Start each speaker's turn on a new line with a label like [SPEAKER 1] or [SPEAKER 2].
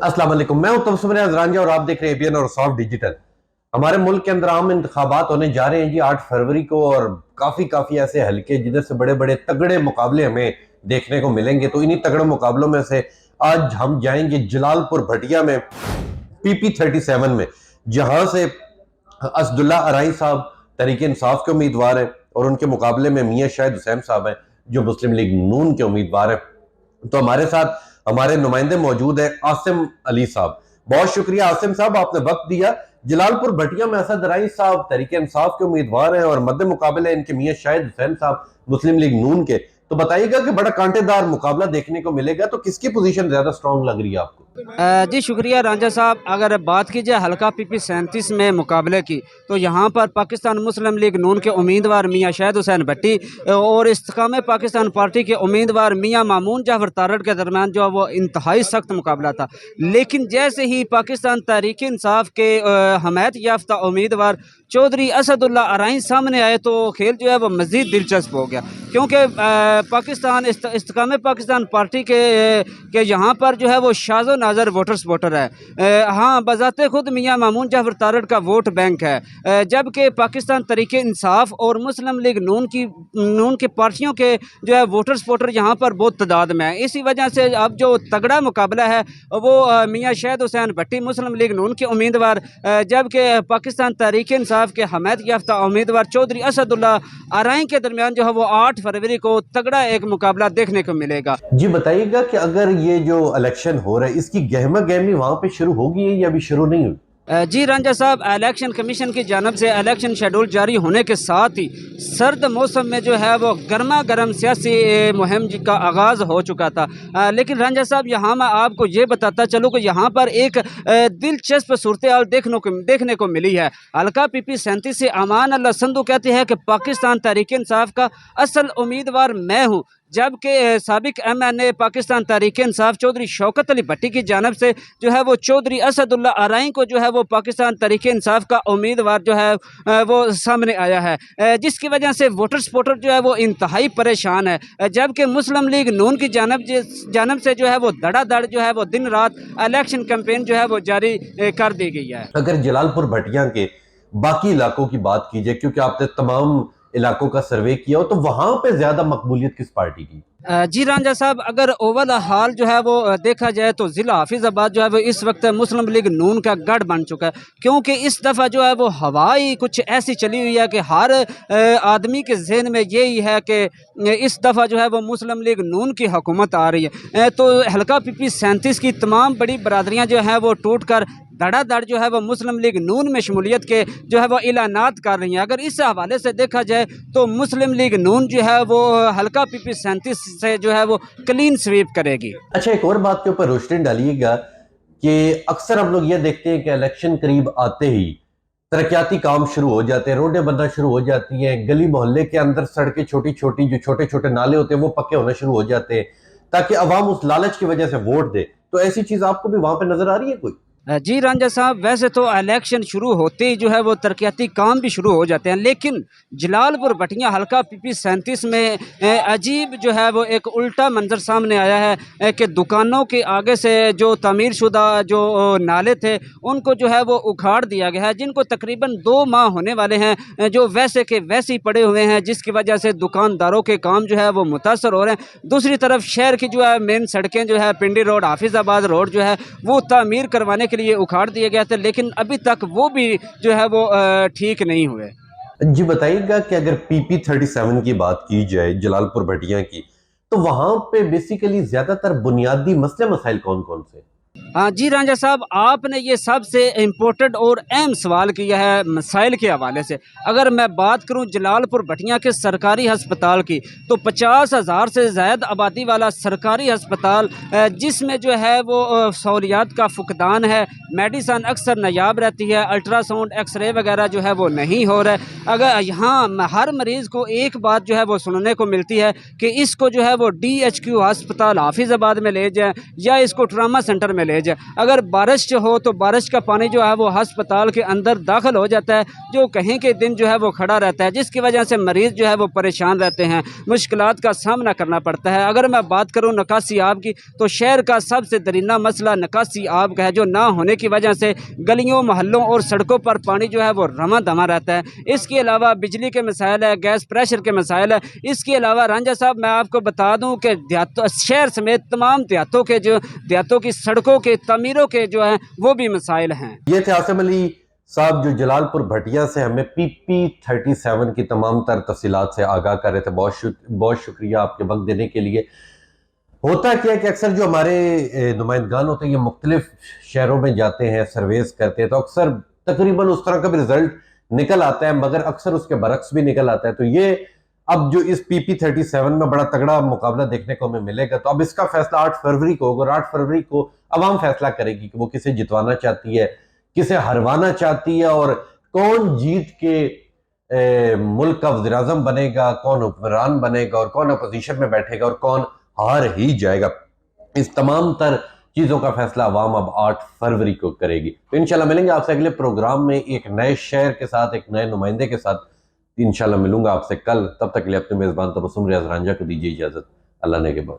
[SPEAKER 1] अस्सलाम वालेकुम, मैं हूं तबसुम रियाज रांझा और आप देख रहे हैं एबीएन और सॉफ्ट डिजिटल। हमारे मुल्क के अंदर आम इंतखाबात होने जा रहे हैं जी 8 फरवरी को, और काफी ऐसे हल्के जिधर से बड़े बड़े तगड़े मुकाबले हमें देखने को मिलेंगे। तो इन्हीं तगड़े मुकाबलों में से आज हम जाएंगे जलालपुर भटिया में PP37 में, जहां से असदुल्ला अराई साहब तहरीक इंसाफ के उम्मीदवार हैं और उनके मुकाबले में मियां शाहिद हुसैन साहब हैं जो मुस्लिम लीग नून के उम्मीदवार हैं। तो हमारे साथ हमारे नुमाइंदे मौजूद है आसिम अली साहब। बहुत शुक्रिया आसिम साहब, आपने वक्त दिया। जलालपुर भटिया में असद अराई साहब तहरीक इंसाफ के उम्मीदवार हैं और मद्दे मुकाबले इनके मियां शाहिद हुसैन साहब मुस्लिम लीग नून के। तो बताइएगा कि बड़ा कांटेदार मुकाबला देखने को मिलेगा, तो किसकी पोजीशन ज्यादा स्ट्रांग लग रही है आपको?
[SPEAKER 2] जी शुक्रिया रांझा साहब। अगर बात की जाए हल्का PP37 में मुकाबले की, तो यहाँ पर पाकिस्तान मुस्लिम लीग नून के उम्मीदवार मियां शाहिद हुसैन भट्टी और इस्तेकाम पाकिस्तान पार्टी के उम्मीदवार मियां मामून जाफर तारड़ के दरमियान जो है वो इंतहाई सख्त मुकाबला था। लेकिन जैसे ही पाकिस्तान तहरीक इंसाफ के हमायत याफ्ता उम्मीदवार चौधरी असदुल्ला अराई सामने आए तो खेल जो है वो मज़ीद दिलचस्प हो गया, क्योंकि पाकिस्तान इस्तेकाम पाकिस्तान पार्टी के यहाँ पर जो है वो शाज़ो नाज़र वोटर सपोर्टर है। हाँ, बज़ाते खुद मियां मामून जाफर तारड़ का वोट बैंक है, जबकि पाकिस्तान तहरीक इंसाफ और मुस्लिम लीग नून की पार्टियों के जो है वोटर सपोर्टर यहाँ पर बहुत तादाद में है। इसी वजह से अब जो तगड़ा मुकाबला है वो मियां शाहिद हुसैन भट्टी मुस्लिम लीग नून के उम्मीदवार, जबकि पाकिस्तान तहरीक इंसाफ के हमायत याफ्ता उम्मीदवार चौधरी असदुल्ला अराई के दरमियान जो है वो 8 फरवरी को तगड़ा एक मुकाबला देखने को मिलेगा।
[SPEAKER 1] जी बताइएगा कि अगर ये जो इलेक्शन हो रहा है इसकी गहमा गहमी वहां पे शुरू होगी या अभी शुरू नहीं हुई?
[SPEAKER 2] जी रांझा साहब, इलेक्शन कमीशन की जानब से इलेक्शन शेड्यूल जारी होने के साथ ही सर्द मौसम में जो है वो गर्मा गर्म सियासी मुहिम का आगाज़ हो चुका था। लेकिन रांझा साहब, यहाँ मैं आपको ये बताता चलूँ कि यहाँ पर एक दिलचस्प सूरत हाल देखने को मिली है। हल्का PP37 से अमान अल्लाह संधू कहते हैं कि पाकिस्तान तहरीक इंसाफ का असल उम्मीदवार मैं हूँ, जबकि साबिक MNA पाकिस्तान तहरीक इंसाफ चौधरी शौकत अली भट्टी की जानब से जो है वो चौधरी असदुल्ला अराई को जो है वो पाकिस्तान तहरीक इंसाफ का उम्मीदवार जो है वो सामने आया है, जिसकी वजह से वोटर सपोर्टर जो है वो इंतहाई परेशान है। जबकि मुस्लिम लीग नून की जानब से जो है वो धड़ाधड़ जो है वो दिन रात इलेक्शन कैंपेन जो है वो जारी कर दी गई है।
[SPEAKER 1] अगर जलालपुर भटिया के बाकी इलाकों की बात की जाए, क्योंकि आपने तमाम इलाकों का सर्वे किया हो, तो वहां पे ज्यादा मकबूलियत किस पार्टी की?
[SPEAKER 2] जी रांझा साहब, अगर ओवल हाल जो है वो देखा जाए तो ज़िला हाफिज़ाबाद जो है वो इस वक्त मुस्लिम लीग नून का गढ़ बन चुका है, क्योंकि इस दफ़ा जो है वो हवाई कुछ ऐसी चली हुई है कि हर आदमी के जहन में यही है कि इस दफ़ा जो है वो मुस्लिम लीग नून की हुकूमत आ रही है। तो हल्का PP37 की तमाम बड़ी बरादरियाँ जो हैं वो टूट कर धड़ाधड़ जो है वो मुस्लिम लीग नून में शमूलियत के जो है वो ऐलानात कर रही हैं। अगर इस हवाले से देखा जाए तो मुस्लिम लीग नून जो है वो हल्का PP37 से जो है वो क्लीन स्वीप करेगी।
[SPEAKER 1] अच्छा, एक और बात के ऊपर रोशनी डालिएगा कि अक्सर हम लोग ये देखते हैं कि इलेक्शन करीब आते ही तरक्याती काम शुरू हो जाते हैं, रोडें बनना शुरू हो जाती हैं, गली मोहल्ले के अंदर सड़कें छोटी छोटी जो छोटे छोटे नाले होते हैं वो पक्के होना शुरू हो जाते हैं, ताकि अवाम उस लालच की वजह से वोट दे। तो ऐसी चीज आपको भी वहां पे नजर आ रही है कोई?
[SPEAKER 2] जी रांझा साहब, वैसे तो इलेक्शन शुरू होते ही जो है वो तरक्याती काम भी शुरू हो जाते हैं, लेकिन जलालपुर भटिया हल्का PP37 में अजीब जो है वो एक उल्टा मंजर सामने आया है कि दुकानों के आगे से जो तामीर शुदा जो नाले थे उनको जो है वो उखाड़ दिया गया है, जिनको तकरीबन 2 माह होने वाले हैं, जो वैसे के वैसे ही पड़े हुए हैं, जिसकी वजह से दुकानदारों के काम जो है वो मुतासर हो रहे हैं। दूसरी तरफ शहर की जो है मेन सड़कें जो है पिंडी रोड हाफिज़ाबाद रोड जो है वो तामीर करवाने के लिए उखाड़ दिए गए थे, लेकिन अभी तक वो भी जो है वो ठीक नहीं हुए।
[SPEAKER 1] जी बताइएगा कि अगर PP37 की बात की जाए जलालपुर भटिया की, तो वहां पे बेसिकली ज्यादातर बुनियादी मसले मसाइल कौन कौन से?
[SPEAKER 2] हाँ जी रांझा साहब, आपने ये सबसे इम्पोर्टेंट और अहम सवाल किया है मसाइल के हवाले से। अगर मैं बात करूं जलालपुर भटिया के सरकारी हस्पताल की, तो 50,000 से ज़ायद आबादी वाला सरकारी हस्पताल, जिसमें जो है वो सहूलियात का फुकदान है, मेडिसन अक्सर नायाब रहती है, अल्ट्रासाउंड एक्सरे वगैरह जो है वो नहीं हो रहा है। अगर यहाँ हर मरीज़ को एक बात जो है वो सुनने को मिलती है कि इसको जो है वो DHQ हस्पताल हाफिज़ाबाद में ले जाएँ या इसको ट्रामा सेंटर में ले सीवरेज है। अगर बारिश हो तो बारिश का पानी जो है वो हस्पताल के अंदर दाखिल हो जाता है, जो कहीं के दिन जो है वो खड़ा रहता है, जिसकी वजह से मरीज़ जो है वो परेशान रहते हैं, मुश्किलात का सामना करना पड़ता है। अगर मैं बात करूँ निकासी आब की, तो शहर का सबसे दरीना मसला निकासी आब का है, जो ना होने की वजह से गलियों मोहल्लों और सड़कों पर पानी जो है वो रमा दमा रहता है। इसके अलावा बिजली के मसाइल है, गैस प्रेशर के मसाइल है। इसके अलावा रांझा साहब मैं आपको बता दूं कि शहर समेत तमाम देहातों की सड़कों के तमीरों के जो है वो भी मसाइल हैं।
[SPEAKER 1] ये थे आसिम अली साहब जो जलालपुर भटिया से हमें PP37 की तमाम तर तफसीलात से आगाह कर रहे थे। बहुत शुक्रिया आपके वक्त देने के लिए। होता क्या है कि अक्सर जो हमारे नुमाइंदगान होते हैं ये मुख्तलिफ शहरों में जाते हैं, सर्वेस करते हैं, तो अक्सर तकरीबन उस तरह का भी रिजल्ट निकल आता है, मगर अक्सर उसके बरक्स भी निकल आता है। तो ये अब जो इस PP37 में बड़ा तगड़ा मुकाबला देखने को हमें मिलेगा, तो अब इसका फैसला 8 फरवरी को होगा और 8 फरवरी को अवाम फैसला करेगी कि वो किसे जितवाना चाहती है, किसे हरवाना चाहती है, और कौन जीत के मुल्क का वज़ीर-ए-आज़म बनेगा, कौन हुक्मरान बनेगा और कौन अपोजिशन में बैठेगा और कौन हार ही जाएगा। इस तमाम तर चीज़ों का फैसला अवाम अब 8 फरवरी को करेगी। तो इंशाल्लाह मिलेंगे आपसे अगले प्रोग्राम में एक नए शहर के साथ, एक नए नुमाइंदे के साथ। इंशाल्लाह मिलूंगा आपसे कल। तब तक के लिए अपने मेज़बान तबस्सुम रियाज रांझा को दीजिए इजाज़त। अल्लाह ने के बाद।